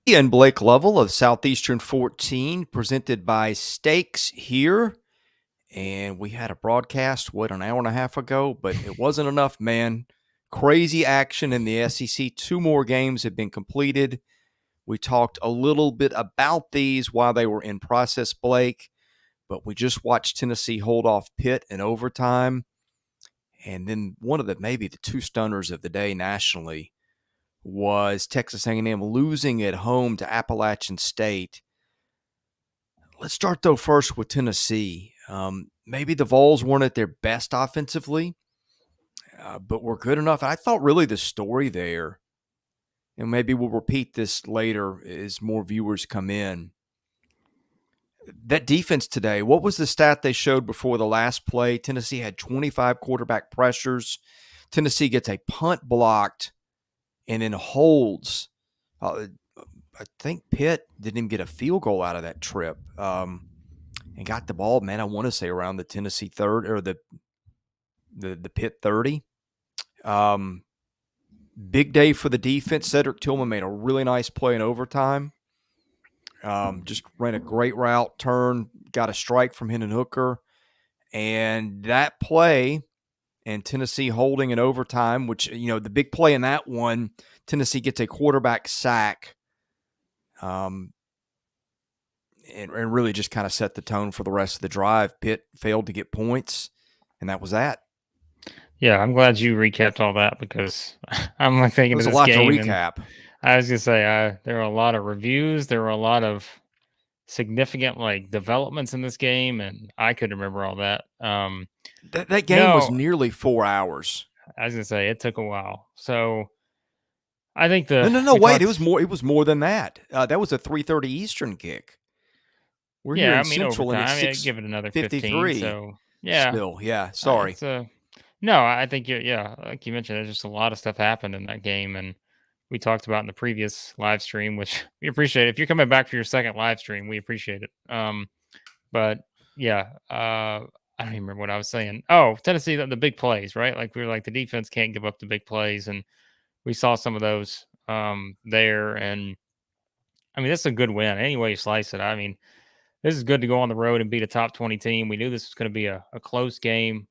Lee and Blake Lovell of Southeastern 14, presented by Steaks here. And we had a broadcast, an hour and a half ago, but it wasn't enough, man. Crazy action in the SEC. 2 more games have been completed. We talked a little bit about these while they were in process, Blake, but we just watched Tennessee hold off Pitt in overtime. And then one of maybe the 2 stunners of the day nationally was Texas A&M losing at home to Appalachian State. Let's start, though, first with Tennessee. Maybe the Vols weren't at their best offensively, but were good enough. I thought really the story there, and maybe we'll repeat this later as more viewers come in, that defense today, what was the stat they showed before the last play? Tennessee had 25 quarterback pressures. Tennessee gets a punt blocked and then holds. I think Pitt didn't even get a field goal out of that trip, and got the ball, man, I want to say around the Tennessee 30 or the Pitt 30. Big day for the defense. Cedric Tillman made a really nice play in overtime. Just ran a great route, turn, got a strike from Hendon Hooker. And that play and Tennessee holding in overtime, which, the big play in that one, Tennessee gets a quarterback sack. And really just kind of set the tone for the rest of the drive. Pitt failed to get points, and that was that. Yeah, I'm glad you recapped all that because I'm like thinking of this game. There's a lot to recap. I was going to say, there were a lot of reviews. There were a lot of significant developments in this game, and I couldn't remember all that. That game was nearly 4 hours. I was going to say it took a while. So I think wait, it was more than that. That was a 3:30 Eastern kick. We're here in Central, and it's 6:53. Give it another 15. So yeah, still, yeah. Sorry. No, I think like you mentioned, there's just a lot of stuff happened in that game, and we talked about in the previous live stream, which we appreciate. If you're coming back for your second live stream, we appreciate it. But yeah, I don't even remember what I was saying. Oh, Tennessee, the big plays, right? Like we were like the defense can't give up the big plays, and we saw some of those there. And I mean, this is a good win. Any way you slice it, I mean, this is good to go on the road and beat a top 20 team. We knew this was going to be a close game.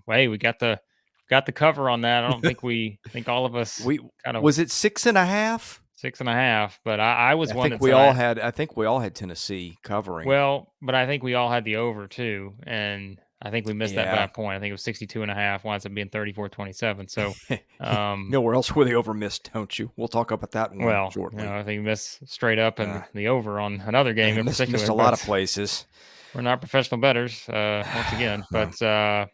Hey, we got the cover on that. I don't think all of us was it 6.5? 6.5, but I was one that we all had. I think we all had Tennessee covering. Well, but I think we all had the over too, and I think we missed that by a point. I think it was 62.5. Winds up being 34-27. So nowhere else where the over missed, don't you? We'll talk about that one shortly. I think we missed straight up and the over on another game in particular. Missed a lot of places. We're not professional bettors once again, but.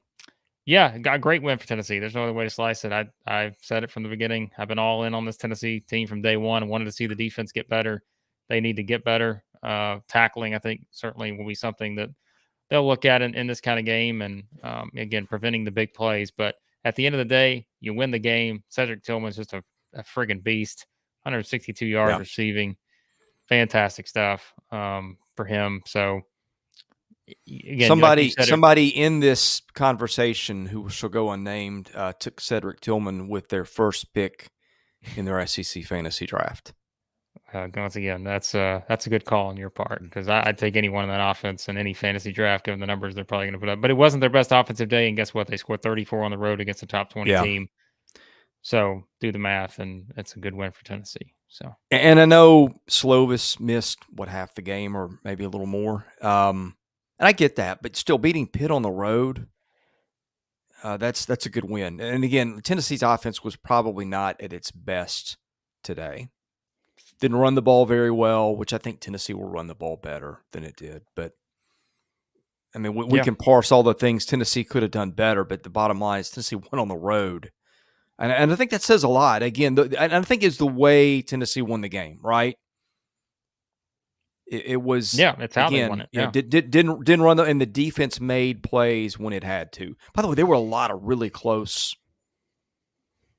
Yeah, got a great win for Tennessee. There's no other way to slice it. I've said it from the beginning. I've been all in on this Tennessee team from day one. I wanted to see the defense get better. They need to get better. Tackling, I think, certainly will be something that they'll look at in this kind of game. And, again, preventing the big plays. But at the end of the day, you win the game. Cedric Tillman's just a friggin' beast. 162 yards receiving. Fantastic stuff for him. So, again, somebody in this conversation who shall go unnamed took Cedric Tillman with their first pick in their SEC fantasy draft. Once again, that's a good call on your part because I'd take anyone in that offense in any fantasy draft given the numbers they're probably going to put up. But it wasn't their best offensive day, and guess what? They scored 34 on the road against a top 20 team. So do the math, and it's a good win for Tennessee. So, and I know Slovis missed half the game or maybe a little more. And I get that, but still beating Pitt on the road, that's a good win. And again, Tennessee's offense was probably not at its best today. Didn't run the ball very well, which I think Tennessee will run the ball better than it did. But, I mean, we can parse all the things Tennessee could have done better, but the bottom line is Tennessee went on the road. And I think that says a lot. Again, I think it's the way Tennessee won the game, right? It was it's how they won it. Yeah. Didn't run and the defense made plays when it had to. By the way, there were a lot of really close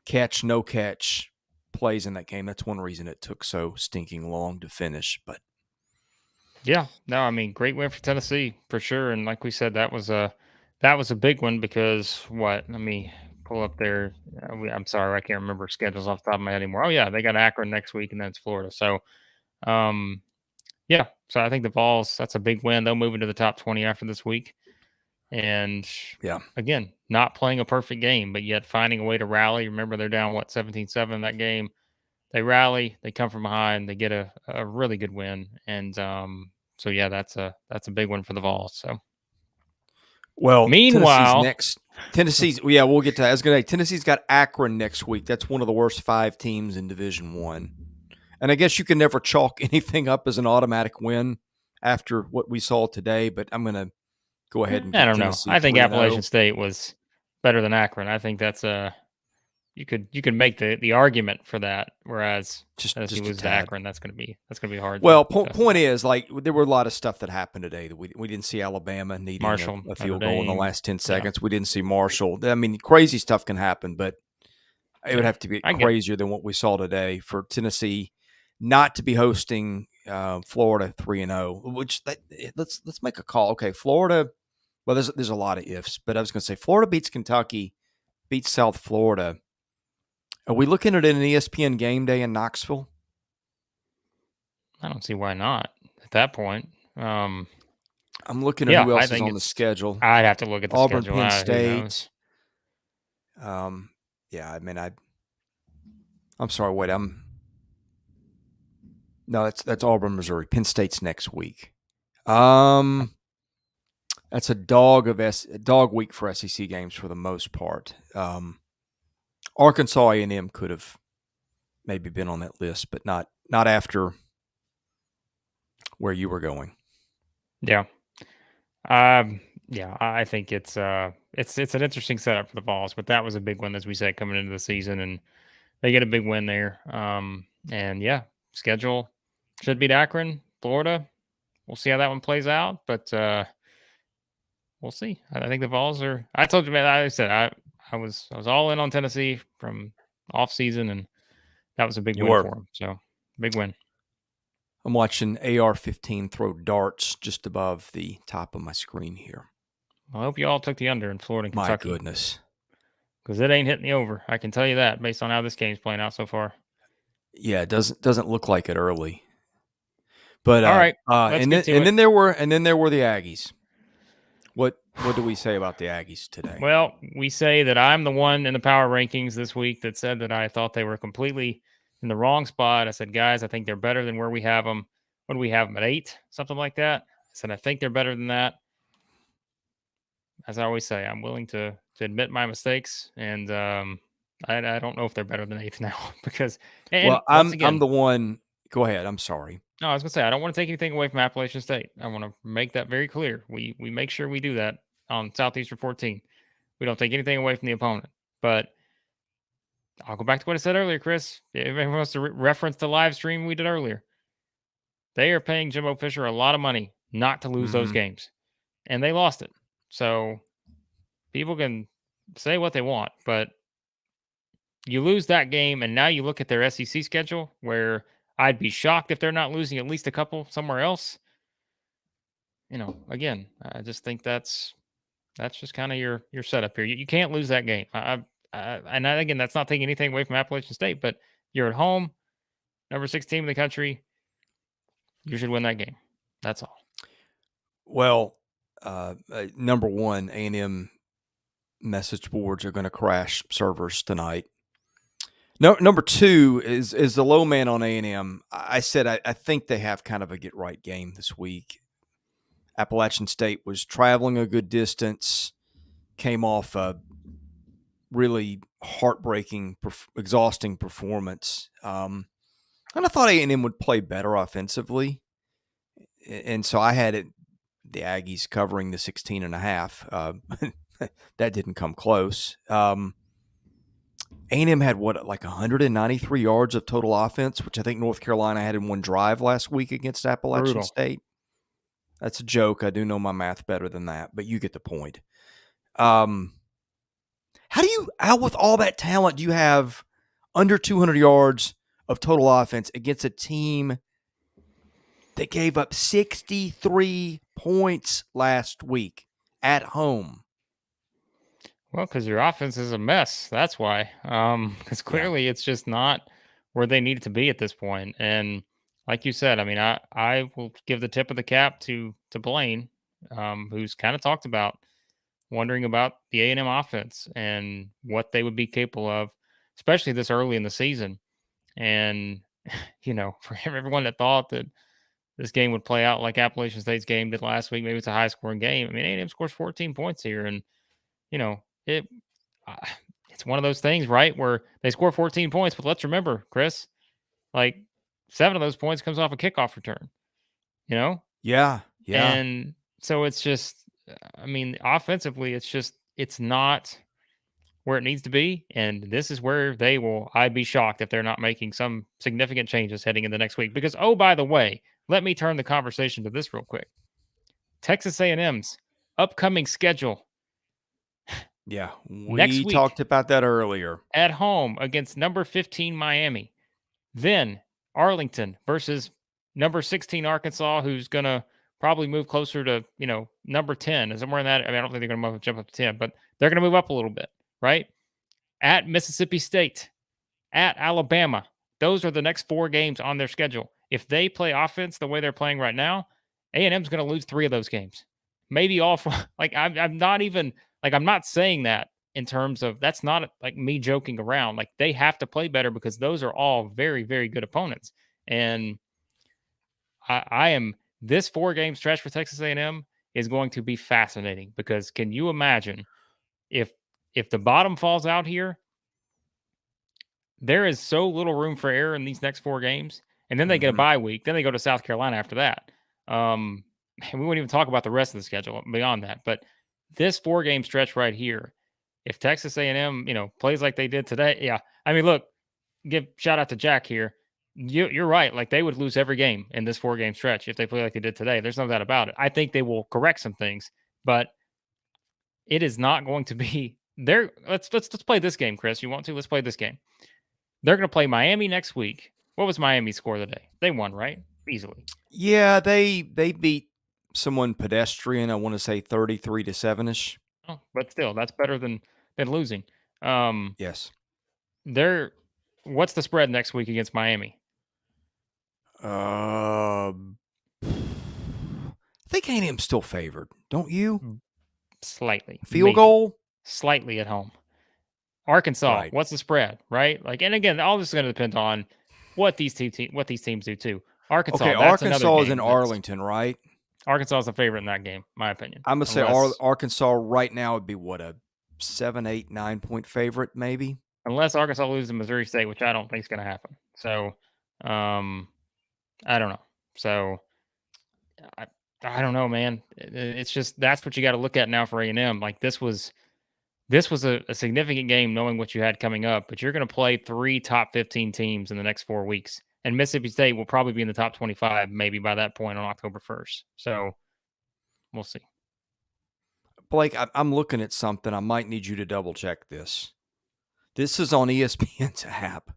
catch, no catch plays in that game. That's one reason it took so stinking long to finish. But I mean, great win for Tennessee for sure. And like we said, that was a big one because let me pull up their. I'm sorry, I can't remember schedules off the top of my head anymore. Oh yeah, they got Akron next week and then it's Florida. So. Yeah, so I think the Vols, that's a big win. They'll move into the top 20 after this week. And Yeah. again, not playing a perfect game, but yet finding a way to rally. Remember, they're down, 17-7 in that game. They rally, they come from behind, they get a really good win. And so, yeah, that's a big one for the Vols. So, Well, Tennessee's meanwhile, next. Tennessee's, yeah, we'll get to that. I was going to say, Tennessee's got Akron next week. That's one of the worst 5 teams in Division One. And I guess you can never chalk anything up as an automatic win after what we saw today, but I'm going to go ahead and I give don't know. Tennessee I think 3-0. Appalachian State was better than Akron. I think that's you could make the argument for that. Whereas as he Just a was to tad. Akron, that's gonna be hard Well, to point justify. is, like, there were a lot of stuff that happened today that we didn't see Alabama needing Marshall, a Notre field goal in the Dame, last 10 yeah, seconds. We didn't see Marshall. I mean, crazy stuff can happen, but it would yeah, have to be I get it. crazier than what we saw today for Tennessee not to be hosting Florida 3-0. Which let's make a call. Okay, Florida. Well, there's a lot of ifs, but I was going to say Florida beats Kentucky, beats South Florida. Are we looking at an ESPN game day in Knoxville? I don't see why not at that point. I'm looking at Yeah, who I else is think on the it's. schedule. I'd have to look at the Auburn, schedule. Penn Who knows? State. Yeah, I mean, I'm sorry. Wait, no, that's Auburn, Missouri. Penn State's next week. That's a dog week for SEC games for the most part. Arkansas A&M could have maybe been on that list, but not after where you were going. Yeah. Yeah, I think it's an interesting setup for the Vols, but that was a big one, as we said, coming into the season, and they get a big win there. And yeah, schedule should beat Akron, Florida. We'll see how that one plays out, but we'll see. I think the Vols are. I told you, man. I said I was all in on Tennessee from off season, and that was a big You win were. for them. So big win. I'm watching AR-15 throw darts just above the top of my screen here. I hope you all took the under in Florida and My Kentucky, goodness. because it ain't hitting the over. I can tell you that based on how this game's playing out so far. Yeah, it doesn't look like it early. But All right, let's get to it. then there were the Aggies. What do we say about the Aggies today? Well, we say that I'm the one in the power rankings this week that said that I thought they were completely in the wrong spot. I said, guys, I think they're better than where we have them. What do we have them at 8? Something like that. I said, I think they're better than that. As I always say, I'm willing to admit my mistakes, and I don't know if they're better than 8th now because. And Well, once I'm again, the one. Go ahead. I'm sorry. no, I was gonna say I don't want to take anything away from Appalachian State. I want to make that very clear. We make sure we do that on Southeastern 14. We don't take anything away from the opponent, but I'll go back to what I said earlier, Chris. If anyone wants to reference the live stream we did earlier, they are paying Jimbo Fisher a lot of money not to lose those games, and they lost it. So people can say what they want, but you lose that game, and now you look at their SEC schedule, where I'd be shocked if they're not losing at least a couple somewhere else. Again, I just think that's just kind of your setup here. You can't lose that game. Again, that's not taking anything away from Appalachian State, but you're at home, number 6 team in the country. You should win that game. That's all. Well, number one, A&M message boards are going to crash servers tonight. No, number 2 is the low man on A&M. I said I think they have kind of a get right game this week. Appalachian State was traveling a good distance, came off a really heartbreaking, exhausting performance, and I thought A&M would play better offensively, and so I had the Aggies covering the 16.5. That didn't come close. A&M had like 193 yards of total offense, which I think North Carolina had in one drive last week against Appalachian State. That's a joke. I do know my math better than that, but you get the point. How with all that talent, do you have under 200 yards of total offense against a team that gave up 63 points last week at home? Well, because your offense is a mess. That's why. Because clearly it's just not where they need it to be at this point. And like you said, I mean, I will give the tip of the cap to Blaine, who's kind of talked about wondering about the A&M offense and what they would be capable of, especially this early in the season. And for everyone that thought that this game would play out like Appalachian State's game did last week, maybe it's a high scoring game. I mean, A&M scores 14 points here, and it uh, it's one of those things, right, where they score 14 points, but let's remember, Chris, like 7 of those points comes off a kickoff return, you know? Yeah, yeah. And so it's just, I mean, offensively, it's not where it needs to be. And this is where I'd be shocked if they're not making some significant changes heading into next week. Because, oh, by the way, let me turn the conversation to this real quick. Texas A&M's upcoming schedule Yeah, next we week talked about that earlier. at home against number 15 Miami. Then Arlington versus number 16 Arkansas, who's going to probably move closer to, number 10 and somewhere in that. I mean, I don't think they're going to jump up to 10, but they're going to move up a little bit, right? At Mississippi State, at Alabama. Those are the next 4 games on their schedule. If they play offense the way they're playing right now, A&M's going to lose 3 of those games. Maybe all 4. Like, I'm not even, like, I'm not saying that in terms of, that's not like me joking around. Like, they have to play better because those are all very, very good opponents. And I am, this 4-game stretch for Texas A&M is going to be fascinating because can you imagine if the bottom falls out here, there is so little room for error in these next 4 games, and then they get a Mhm. bye week. Then they go to South Carolina after that. And we won't even talk about the rest of the schedule beyond that. But this 4-game stretch right here, if Texas A&M, plays like they did today, yeah. I mean, look, give shout out to Jack here. You're right. Like they would lose every game in this 4-game stretch if they play like they did today. There's no doubt about it. I think they will correct some things, but it is not going to be there. Let's play this game, Chris. You want to? Let's play this game. They're going to play Miami next week. What was Miami's score today? They won, right? Easily. Yeah, they beat someone pedestrian. I want to say 33-7ish. Oh, but still, that's better than losing. Um, Yes. they're what's the spread next week against Miami? I think A&M's still favored, don't you? Slightly, Field maybe goal? slightly at home. Arkansas, Right. what's the spread? Right? Like, and again, all this is going to depend on what these teams do too. Okay, Arkansas, that's another Arkansas is in game. Arlington, right? Arkansas is a favorite in that game, my opinion. I'm gonna say Unless Arkansas right now would be what, a 7, 8, 9 point favorite, maybe. unless Arkansas loses to Missouri State, which I don't think is going to happen. So, um, I don't know. So, I, I don't know, man. It's just that's what you got to look at now for A&M. Like this was a significant game, knowing what you had coming up. But you're going to play 3 top 15 teams in the next 4 weeks, and Mississippi State will probably be in the top 25 maybe by that point on October 1st. So, we'll see. Blake, I'm looking at something. I might need you to double check this. This is on ESPN's app.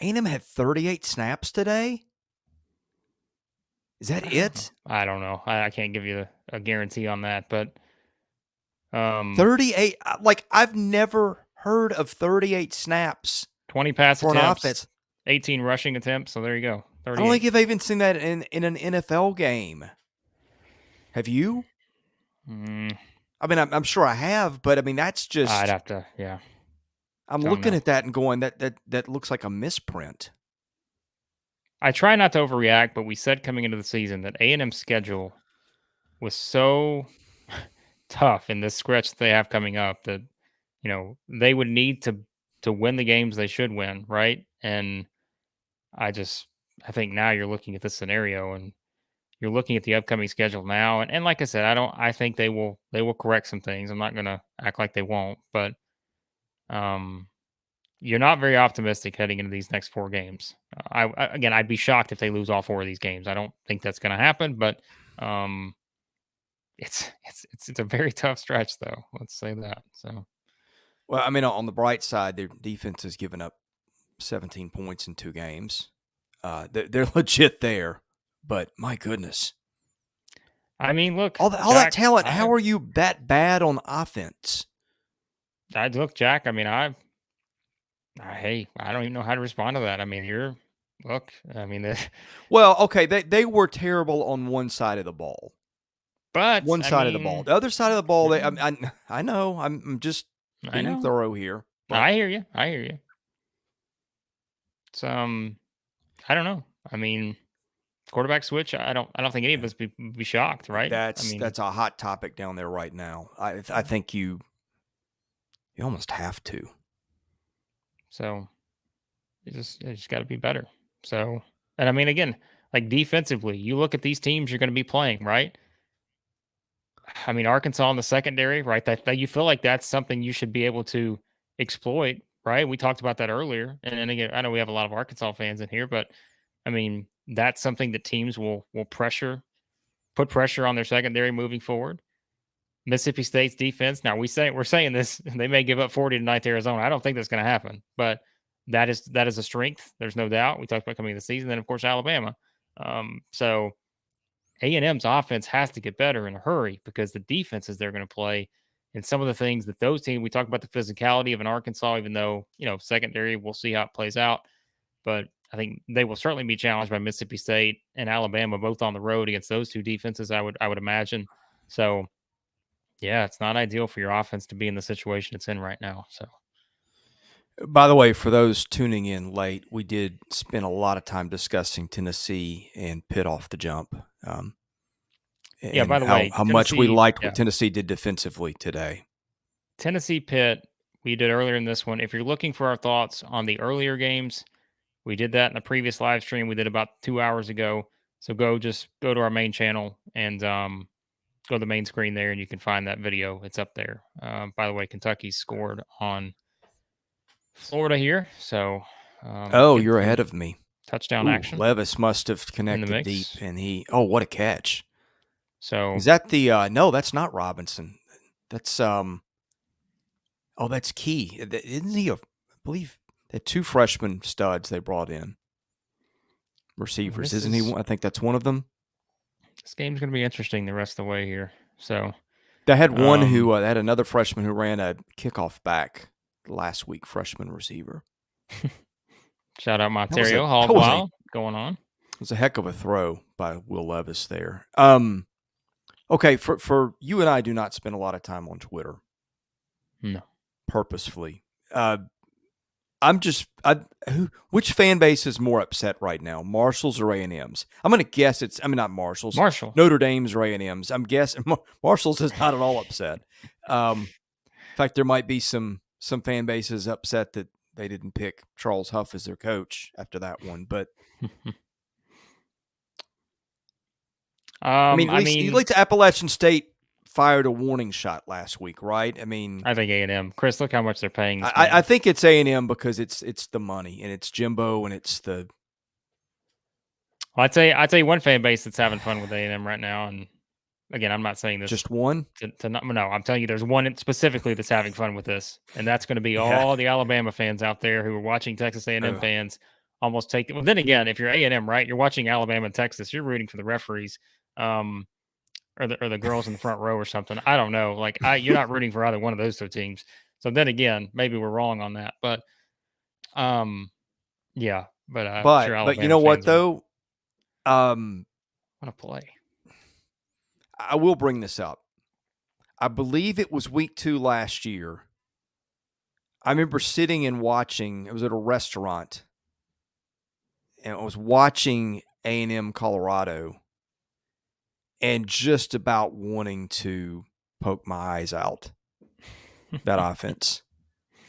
A&M had 38 snaps today. Is that it? I don't know. I can't give you a guarantee on that, but 38. Like I've never heard of 38 snaps 20 pass for an attempts, offense. 18 rushing attempts. So there you go. I don't think I've even seen that in an NFL game. Have you? Mm, I mean, I'm sure I have, but I mean, that's just. I'd have to, yeah. I'm Don't looking know. at that and going, that looks like a misprint. I try not to overreact, but we said coming into the season that A&M's schedule was so tough in this stretch that they have coming up that they would need to win the games they should win, right? And I think now you're looking at this scenario and you're looking at the upcoming schedule now, and like I said, I think they will correct some things. I'm not gonna act like they won't, but you're not very optimistic heading into these next 4 games. Again, I'd be shocked if they lose all 4 of these games. I don't think that's going to happen, but it's a very tough stretch, though. Let's say that. So, Well, I mean, on the bright side, their defense has given up 17 points in 2 games. They're legit there, but my goodness, I mean, look, all Jack, that talent. How are you that bad on offense? Look, Jack. I mean, Hey, I don't even know how to respond to that. I mean, look. I mean, Well, okay, they were terrible on one side of the ball. but One I side of the ball. mean, The other side of the ball, yeah, I know. I'm just I being know. thorough here, No, but I hear you. I hear you. It's I don't know. I mean, quarterback switch. I don't think any of yeah, us be shocked, right? I mean, that's a hot topic down there right now. I think you almost have to. so it just got to be better. So, and I mean, again, like defensively, you look at these teams you're going to be playing, right? I mean, Arkansas in the secondary, right? That you feel like that's something you should be able to exploit, right? We talked about that earlier, and again, I know we have a lot of Arkansas fans in here, but I mean, that's something that teams will put pressure on their secondary moving forward. Mississippi State's defense. Now we're saying this, they may give up 40 tonight to Arizona. I don't think that's going to happen, but that is a strength. There's no doubt. We talked about coming into the season. Then of course Alabama. So A&M's offense has to get better in a hurry because the defenses they're going to play and some of the things that those teams, we talk about the physicality of an Arkansas, even though, secondary, we'll see how it plays out. But I think they will certainly be challenged by Mississippi State and Alabama, both on the road against those two defenses, I would imagine. So yeah, it's not ideal for your offense to be in the situation it's in right now. So By the way, for those tuning in late, we did spend a lot of time discussing Tennessee and Pitt off the jump, yeah, and by the way, how much we Tennessee, liked what yeah, Tennessee did defensively today. Tennessee Pitt, we did earlier in this one. If you're looking for our thoughts on the earlier games, we did that in the previous live stream we did about 2 hours ago. So just go to our main channel and go to the main screen there, and you can find that video. It's up there. By the way, Kentucky scored on Florida here, so Oh, getting you're some ahead of me. touchdown Ooh, action Levis must have in the connected deep, mix. and oh, what a catch! So Is that the no, that's not Robinson. That's oh, that's Key. Isn't he I believe the two freshman studs they brought in receivers. this Isn't he is one? I think that's one of them. this game's going to be interesting the rest of the way here. So, They had one um, who they had another freshman who ran a kickoff back last week, freshman receiver. shout out That was a Monterio, that Hog was a Wild going on. was a heck of a throw by Will Levis there. Okay, for you and I do not spend a lot of time on Twitter No, purposefully. Which fan base is more upset right now, Marshall's or A&M's? I'm going to guess not Marshall's, Marshall. Notre Dame's or A&M's. I'm guessing Marshall's is not at all upset. In fact, there might be some fan bases upset that they didn't pick Charles Huff as their coach after that one. But at I mean, least Appalachian State fired a warning shot last week, right? I mean, I think A&M. Chris, look how much they're paying this I man. think it's A&M because it's the money and it's Jimbo and it's the Well, I'd say one fan base that's having fun with A&M right now, and again, I'm not saying this just one. to not. No, I'm telling you, there's one specifically that's having fun with this, and that's going to be Yeah. all the Alabama fans out there who are watching Texas A&M fans almost take. Well, then again, if you're A&M, right, you're watching Alabama and Texas, you're rooting for the referees, or the girls in the front row or something. I don't know. Like you're not rooting for either one of those two teams. So then again, maybe we're wrong on that, but yeah, but I'm sure But you Alabama know what fans are though? want to play. I will bring this up. I believe it was week 2 last year. I remember sitting and watching. It was at a restaurant, and I was watching A&M Colorado, and just about wanting to poke my eyes out. That offense,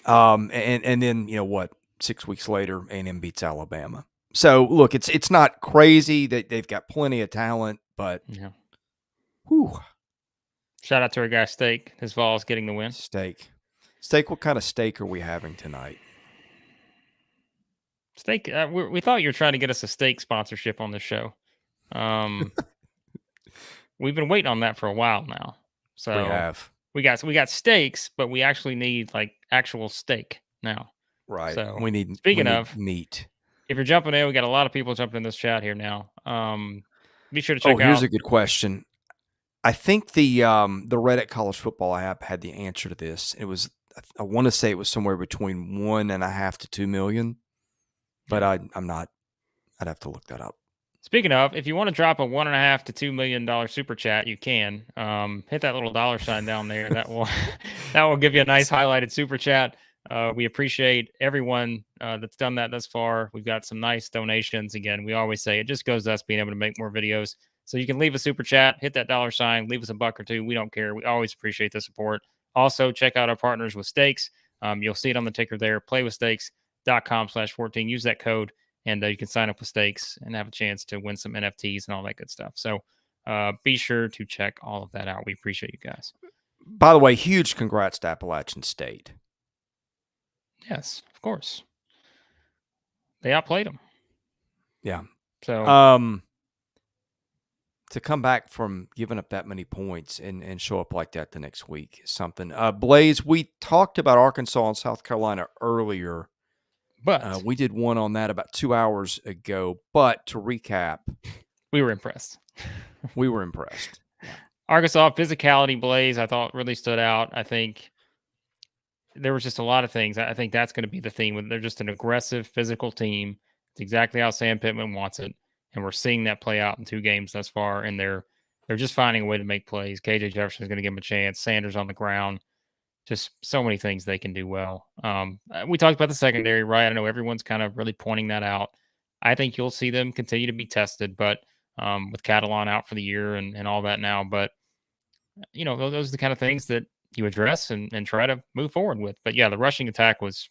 and then what? 6 weeks later, A&M beats Alabama. So look, it's not crazy that they've got plenty of talent, but Yeah. whew, Shout out to our guy Steak. His Vols getting the win. steak. What kind of steak are we having tonight? Steak. We thought you were trying to get us a steak sponsorship on this show. We've been waiting on that for a while now. So We have. we got steaks, but we actually need like actual steak now. Right. So we need of meat. If you're jumping in, we got a lot of people jumping in this chat here now. Be sure to check Here's out. a good question. I think the Reddit college football app had the answer to this. It was I want to say it was somewhere between 1.5 to 2 million, but I'm not. I'd have to look that up. Speaking of, if you want to drop a $1.5 to $2 million super chat, you can hit that little dollar sign down there. That will that will give you a nice highlighted super chat. We appreciate everyone that's done that thus far. We've got some nice donations. Again, we always say it just goes to us being able to make more videos. So you can leave a super chat, hit that dollar sign, leave us a buck or two. We don't care. We always appreciate the support. Also, check out our partners with Stakes. You'll see it on the ticker there, playwithstakes.com/14. Use that code. And you can sign up with Stakes and have a chance to win some NFTs and all that good stuff. So be sure to check all of that out. We appreciate you guys. By the way, huge congrats to Appalachian State. Yes, of course. They outplayed them. Yeah. So to come back from giving up that many points and show up like that the next week is something. Blaze, we talked about Arkansas and South Carolina earlier. But we did one on that about 2 hours ago. But to recap, we were impressed. We were impressed. Arkansas physicality, Blaze, I thought really stood out. I think there was just a lot of things. I think that's going to be the theme. They're just an aggressive, physical team. It's exactly how Sam Pittman wants it, and we're seeing that play out in 2 games thus far. And they're just finding a way to make plays. KJ Jefferson is going to give them a chance. Sanders on the ground. Just so many things they can do well. We talked about the secondary, right? I know everyone's kind of really pointing that out. I think you'll see them continue to be tested, but with Catalan out for the year and all that now. But, those are the kind of things that you address and try to move forward with. But, yeah, the rushing attack was,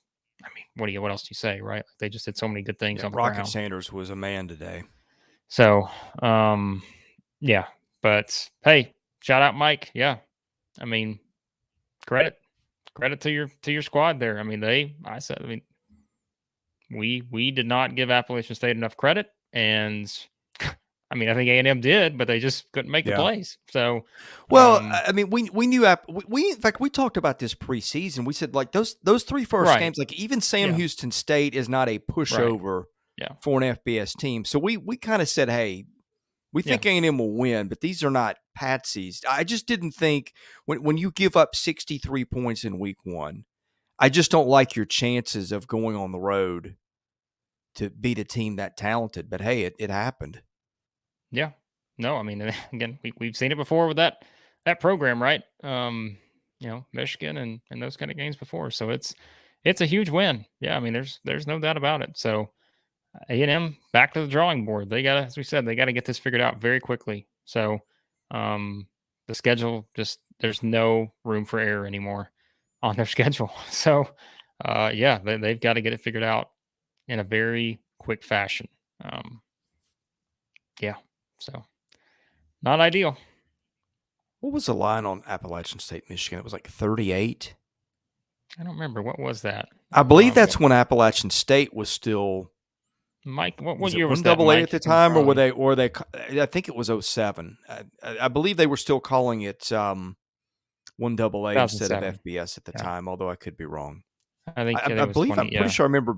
what else do you say, right? They just did so many good things on the ground. Rocket Sanders was a man today. So, yeah. But, hey, shout out Mike. Yeah. Credit to your squad there. We did not give Appalachian State enough credit, and I think A&M did, but they just couldn't make the plays. So, well, we knew we in fact we talked about this preseason. We said like those 3 first games, like even Sam Houston State is not a pushover for an FBS team. So we kind of said, hey, we think A&M will win, but these are not patsies. I just didn't think when you give up 63 points in week 1, I just don't like your chances of going on the road to beat a team that talented. But hey, it happened. Yeah. No, again, we've seen it before with that program, right? Michigan and those kind of games before. So it's a huge win. Yeah, there's no doubt about it. So A&M back to the drawing board. They got to, as we said, they got to get this figured out very quickly. So the schedule, just there's no room for error anymore on their schedule. So they've got to get it figured out in a very quick fashion. So not ideal. What was the line on Appalachian State, Michigan? It was like 38. I don't remember. What was that? I believe that's when Appalachian State was still. Mike, what year was that? AA at the time, or were they? I think it was 07. I believe they were still calling it 1AA instead of FBS at the time. Although I could be wrong. I think I'm pretty sure I remember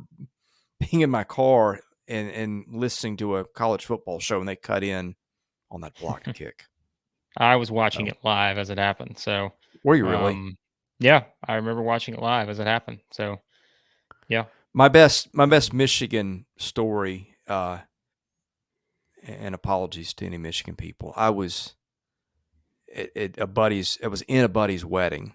being in my car and listening to a college football show, and they cut in on that blocked kick. I was watching it live as it happened. So were you really? Yeah, I remember watching it live as it happened. So yeah. My best Michigan story, and apologies to any Michigan people. I was it was in a buddy's wedding.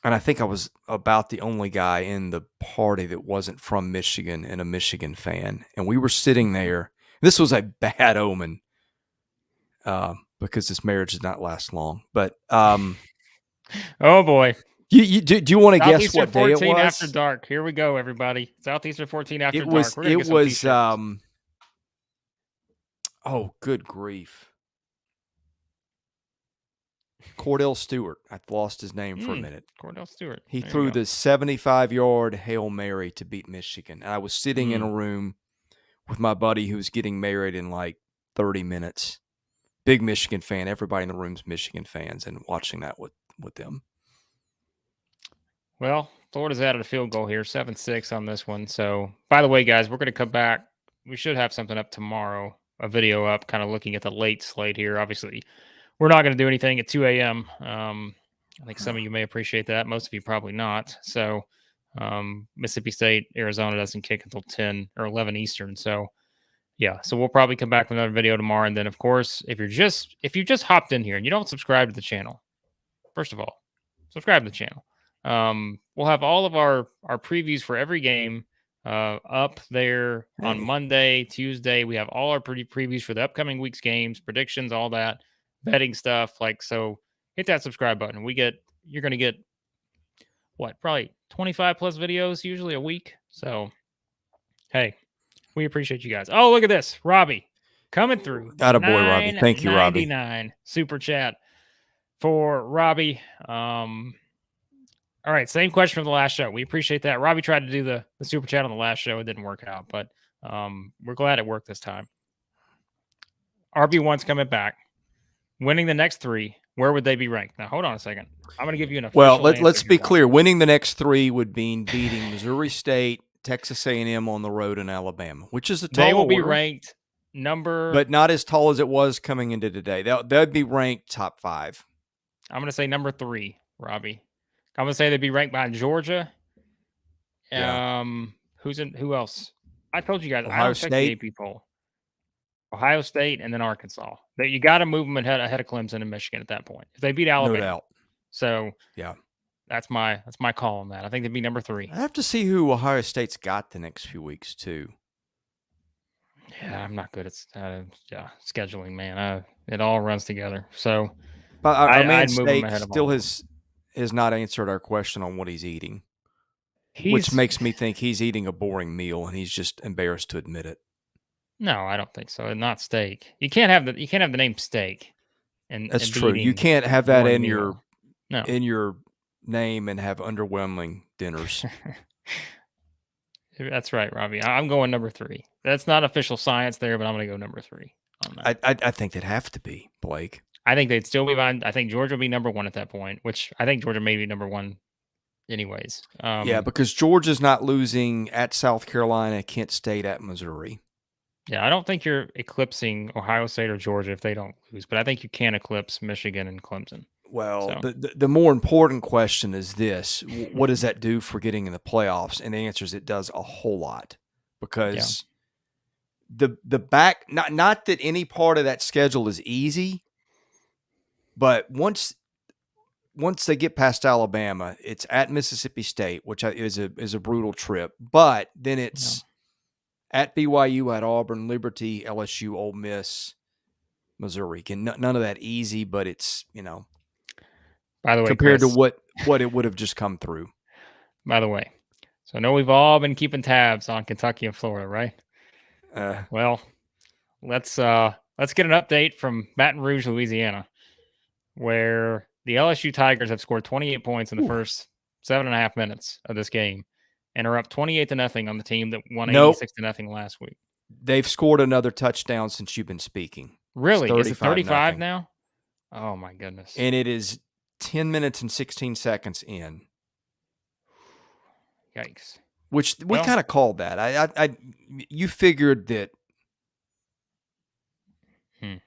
And I think I was about the only guy in the party that wasn't from Michigan and a Michigan fan. And we were sitting there. This was a bad omen because this marriage did not last long. But oh boy. Do you want to guess what day it was? After dark. Here we go, everybody. Southeastern 14 after dark. It was oh, good grief. Cordell Stewart. I lost his name for a minute. Cordell Stewart. He threw the 75-yard Hail Mary to beat Michigan. And I was sitting in a room with my buddy who was getting married in like 30 minutes. Big Michigan fan. Everybody in the room's Michigan fans, and watching that with them. Well, Florida's added a field goal here, 7-6 on this one. So, by the way, guys, we're going to come back. We should have something up tomorrow, a video up, kind of looking at the late slate here. Obviously, we're not going to do anything at 2 a.m. I think some of you may appreciate that. Most of you probably not. So Mississippi State, Arizona doesn't kick until 10 or 11 Eastern. So yeah, so we'll probably come back with another video tomorrow. And then of course, if you just hopped in here and you don't subscribe to the channel, first of all, subscribe to the channel. We'll have all of our previews for every game up there on Monday, Tuesday. We have all our previews for the upcoming week's games, predictions, all that, betting stuff. So hit that subscribe button. You're going to get probably 25 plus videos usually a week. So hey, we appreciate you guys. Oh, look at this, Robbie coming through. Got a boy, Robbie. Thank you, Robbie. $9.99 super chat for Robbie. All right, same question from the last show. We appreciate that. Robbie tried to do the super chat on the last show. It didn't work out, but we're glad it worked this time. RB1's coming back, winning the next 3. Where would they be ranked? Now, hold on a second. I'm going to give you an official answer. Let's be clear. Winning the next 3 would mean beating Missouri State, Texas A&M on the road, and Alabama, which is a tall They will order, be ranked but not as tall as it was coming into today. They'd be ranked top 5. I'm going to say number 3, Robbie. I'm going to say they'd be ranked behind Georgia. Yeah. Who else? I told you guys. Ohio I don't check the AP poll. Ohio State and then Arkansas. That you got to move them ahead of Clemson and Michigan at that point. If they beat Alabama. No doubt. So yeah, that's my call on that. I think they'd be number 3. I have to see who Ohio State's got the next few weeks too. Yeah, I'm not good at scheduling, man. It all runs together. So, but our man State still has not answered our question on what he's eating, which makes me think he's eating a boring meal and he's just embarrassed to admit it. No, I don't think so. Not steak. You can't have the name steak. And that's true. You can't have that in your name and have underwhelming dinners. That's right, Robbie. I'm going number 3. That's not official science there, but I'm going to go number 3 on that. I think they'd have to be, Blake. I think they'd still be behind. I think Georgia would be number 1 at that point, which I think Georgia may be number 1 anyways. Yeah, because Georgia's not losing at South Carolina, Kent State, at Missouri. Yeah, I don't think you're eclipsing Ohio State or Georgia if they don't lose, but I think you can eclipse Michigan and Clemson. Well, the more important question is this: what does that do for getting in the playoffs? And the answer is it does a whole lot, because the back not that any part of that schedule is easy, but once they get past Alabama, it's at Mississippi State, which is a brutal trip, but then it's at BYU, at Auburn, Liberty, LSU, Ole Miss, Missouri. None of that easy, but it's, by the way, compared Chris, to what it would have just come through. By the way, so I know we've all been keeping tabs on Kentucky and Florida, right? Well, let's get an update from Baton Rouge, Louisiana, where the LSU Tigers have scored 28 points in the first 7.5 minutes of this game, and are up 28-0 on the team that won 86-0 last week. They've scored another touchdown since you've been speaking. Really? Is it 35 now? Oh my goodness! And it is 10 minutes and 16 seconds in. Yikes! Which we kind of called that. You figured that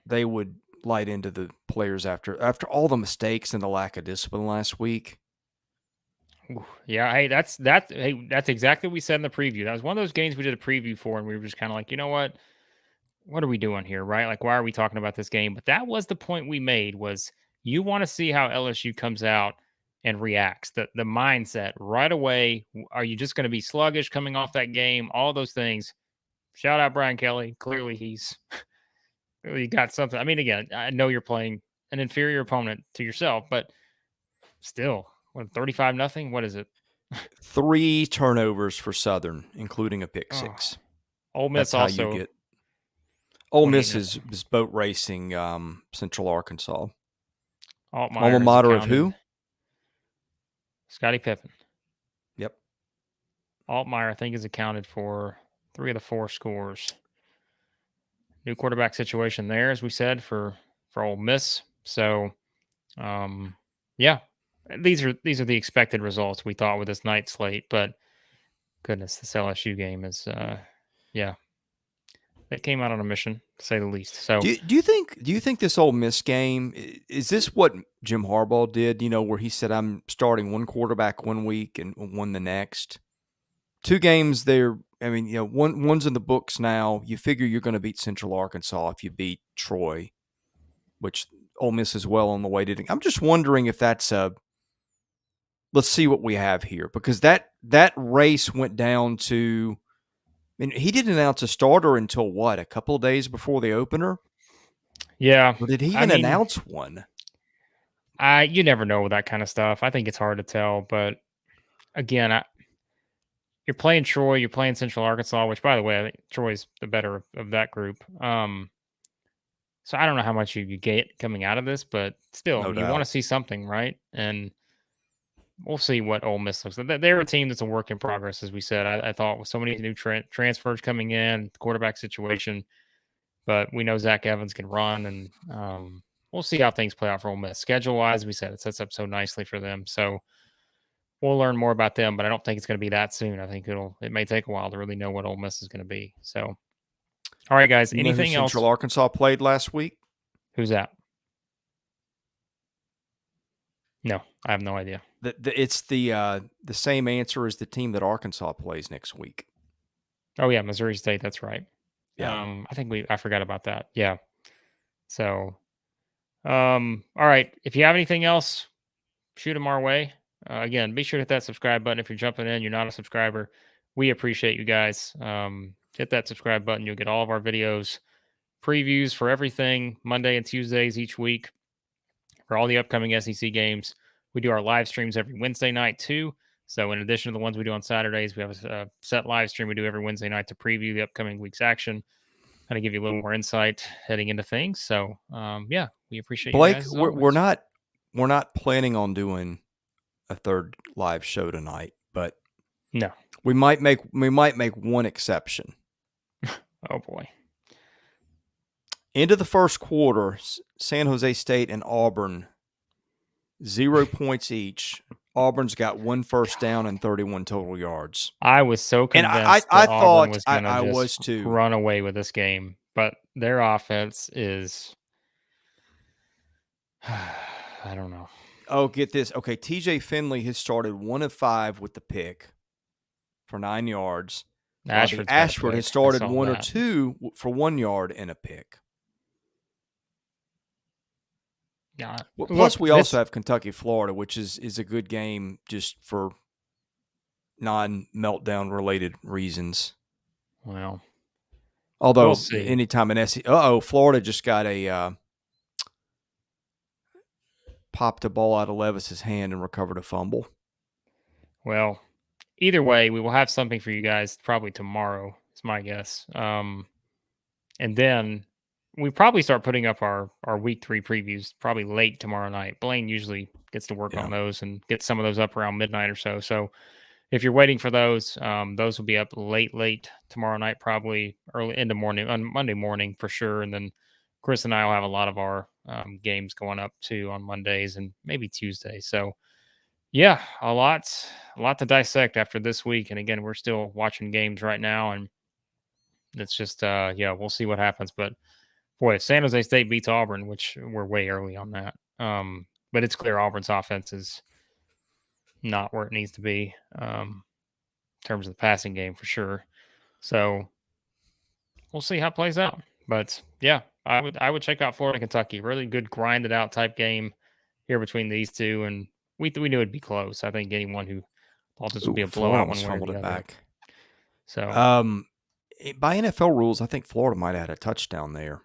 they would light into the players after all the mistakes and the lack of discipline last week. Yeah, hey, that's exactly what we said in the preview. That was one of those games we did a preview for, and we were just kind of like, you know what are we doing here, right? Like, why are we talking about this game? But that was the point we made, was you want to see how LSU comes out and reacts, the mindset right away. Are you just going to be sluggish coming off that game? All those things. Shout out Brian Kelly. Clearly he's really got something. I mean, again, I know you're playing an inferior opponent to yourself, but still, 35-0? What is it? 3 turnovers for Southern, including a pick 6. Ole Miss That's how you get. Ole Miss is boat racing Central Arkansas. Alma mater of who? Scottie Pippen. Yep. Altmaier, I think, is accounted for 3 of the 4 scores. New quarterback situation there, as we said, for Ole Miss. So, yeah, these are the expected results we thought with this night slate. But goodness, this LSU game is, They came out on a mission, to say the least. So Do you think this Ole Miss game is this what Jim Harbaugh did? Where he said, "I'm starting one quarterback one week and one the next." 2 games there. I mean, one's in the books now. You figure you're going to beat Central Arkansas if you beat Troy, which Ole Miss is well on the way to. I'm just wondering if that's let's see what we have here, because that race went down to. I mean, he didn't announce a starter until what, a couple of days before the opener? yeah, Or did he I even mean, announce one? you never know with that kind of stuff. I think it's hard to tell, but again, you're playing Troy, you're playing Central Arkansas, which, by the way, I think Troy's the better of that group. So I don't know how much you get coming out of this, but still, I No mean, you want doubt. to see something, right? And we'll see what Ole Miss looks like. They're a team that's a work in progress, as we said. I thought with so many new transfers coming in, quarterback situation, but we know Zach Evans can run, and we'll see how things play out for Ole Miss. Schedule wise, we said it sets up so nicely for them. So we'll learn more about them, but I don't think it's going to be that soon. I think it may take a while to really know what Ole Miss is going to be. So, all right, guys. You know who Anything Central else? Arkansas played last week? Who's that? No, I have no idea. It's the same answer as the team that Arkansas plays next week. Oh yeah, Missouri State. That's right. Yeah. I forgot about that. Yeah. So, all right. If you have anything else, shoot them our way. Again, be sure to hit that subscribe button if you're jumping in. You're not a subscriber. We appreciate you guys. Hit that subscribe button. You'll get all of our videos, previews for everything Monday and Tuesdays each week for all the upcoming SEC games. We do our live streams every Wednesday night too. So in addition to the ones we do on Saturdays, we have a set live stream we do every Wednesday night to preview the upcoming week's action, kind of give you a little more insight heading into things. So yeah, we appreciate you Blake, guys as we're always. not planning on doing a third live show tonight, but No. we might make one exception. Oh boy. Into the first quarter, San Jose State and Auburn, 0 points each. Auburn's got 1 first down and 31 total yards. I was so And convinced I that Auburn thought was going I to was just too. run away with this game, but their offense is, I don't know. Oh, get this. Okay, TJ Finley has started 1 of 5 with the pick for 9 yards. Ashford has started 1 or 2 for 1 yard and a pick. Yeah. Well, plus, we also have Kentucky, Florida, which is a good game just for non-meltdown related reasons. Well, although we'll see. Anytime an SEC, Florida just got a popped a ball out of Levis's hand and recovered a fumble. Well, either way, we will have something for you guys probably tomorrow. It's my guess. And then we probably start putting up our week 3 previews probably late tomorrow night. Blaine usually gets to work on those and get some of those up around midnight or so. So if you're waiting for those will be up late tomorrow night, probably early into morning on Monday morning for sure. And then Chris and I will have a lot of our games going up too on Mondays and maybe Tuesday. So yeah, a lot to dissect after this week. And again, we're still watching games right now, and it's just we'll see what happens. But boy, if San Jose State beats Auburn, which we're way early on that, but it's clear Auburn's offense is not where it needs to be in terms of the passing game for sure. So we'll see how it plays out. But yeah, I would check out Florida, Kentucky. Really good grinded out type game here between these two, and we knew it'd be close. I think anyone who thought this would be a blowout one way or the other. Back. So by NFL rules, I think Florida might have had a touchdown there.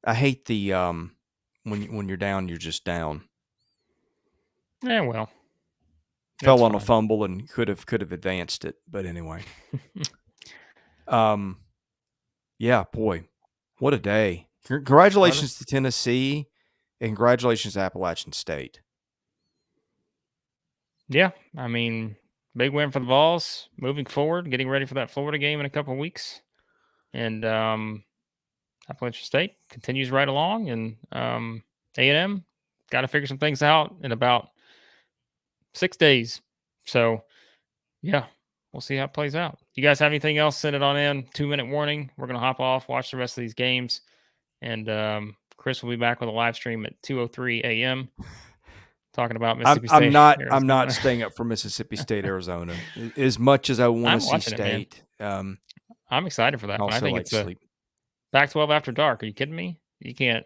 I hate the when you're down, you're just down. Yeah, well, fell on a fumble and could have advanced it, but anyway. Yeah, boy, what a day! Congratulations to Tennessee, and congratulations to Appalachian State. Yeah, I mean, big win for the Vols. Moving forward, getting ready for that Florida game in a couple of weeks, and Appalachian State continues right along, and A&M got to figure some things out in about 6 days. So, yeah, we'll see how it plays out. You guys have anything else? Send it on in. 2-minute warning. We're gonna hop off, watch the rest of these games, and Chris will be back with a live stream at 2:03 a.m. talking about Mississippi I'm State, not Arizona. staying up for Mississippi State, Arizona. As much as I want I'm to see watching it, man. State, I'm excited for that I one. I also think like it's to a sleep. Pac-12 after dark. Are you kidding me? You can't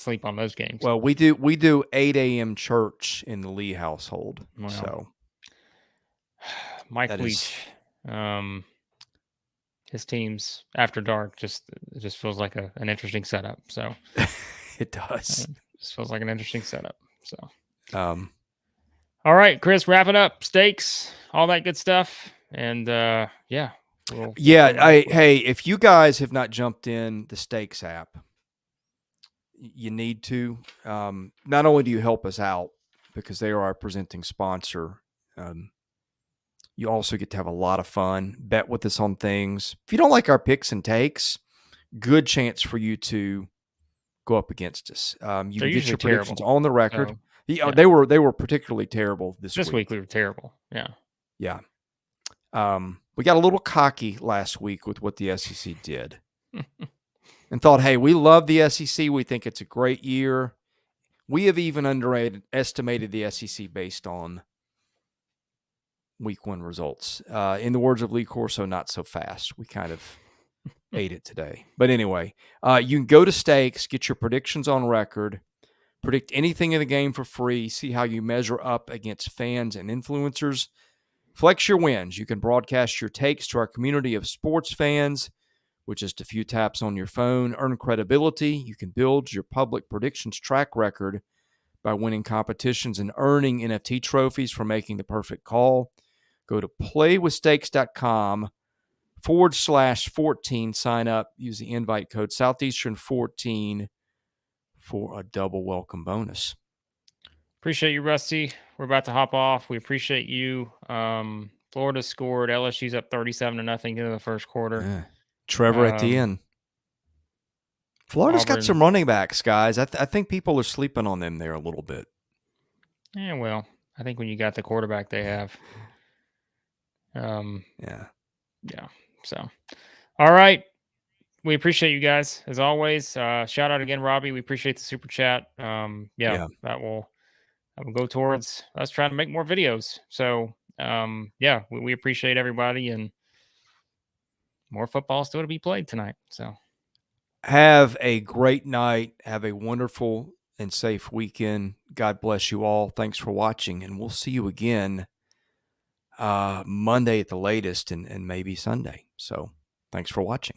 sleep on those games. Well, we do 8 a.m. church in the Lee household. Well, So Mike that Leach, is his team's after dark it just feels like an interesting setup. So it does. just feels like an interesting setup. So All right, Chris, wrap it up. Steaks, all that good stuff, and yeah. Hey, if you guys have not jumped in the Stakes app, you need to. Not only do you help us out because they are our presenting sponsor, you also get to have a lot of fun, bet with us on things. If you don't like our picks and takes, good chance for you to go up against us. You can get your predictions on the record. So, yeah. They were particularly terrible this week. We were terrible. Yeah. Yeah. We got a little cocky last week with what the SEC did and thought, hey, we love the SEC. We think it's a great year. We have even underestimated the SEC based on week 1 results. In the words of Lee Corso, not so fast. We kind of ate it today. But anyway, you can go to Stakes, get your predictions on record, predict anything in the game for free, see how you measure up against fans and influencers. Flex your wins. You can broadcast your takes to our community of sports fans with just a few taps on your phone. Earn credibility. You can build your public predictions track record by winning competitions and earning NFT trophies for making the perfect call. Go to playwithstakes.com/14. Sign up. Use the invite code Southeastern14 for a double welcome bonus. Appreciate you, Rusty. We're about to hop off. We appreciate you. Florida scored. LSU's up 37-0 into the first quarter. Yeah. Trevor Etienne. Florida's got some running backs, guys. I think people are sleeping on them there a little bit. Yeah, well, I think when you got the quarterback they have. Yeah. So, all right. We appreciate you guys as always. Shout out again, Robbie. We appreciate the super chat. That will go towards us trying to make more videos. So, we appreciate everybody, and more football still to be played tonight. So, have a great night. Have a wonderful and safe weekend. God bless you all. Thanks for watching, and we'll see you again Monday at the latest, and maybe Sunday. So, thanks for watching.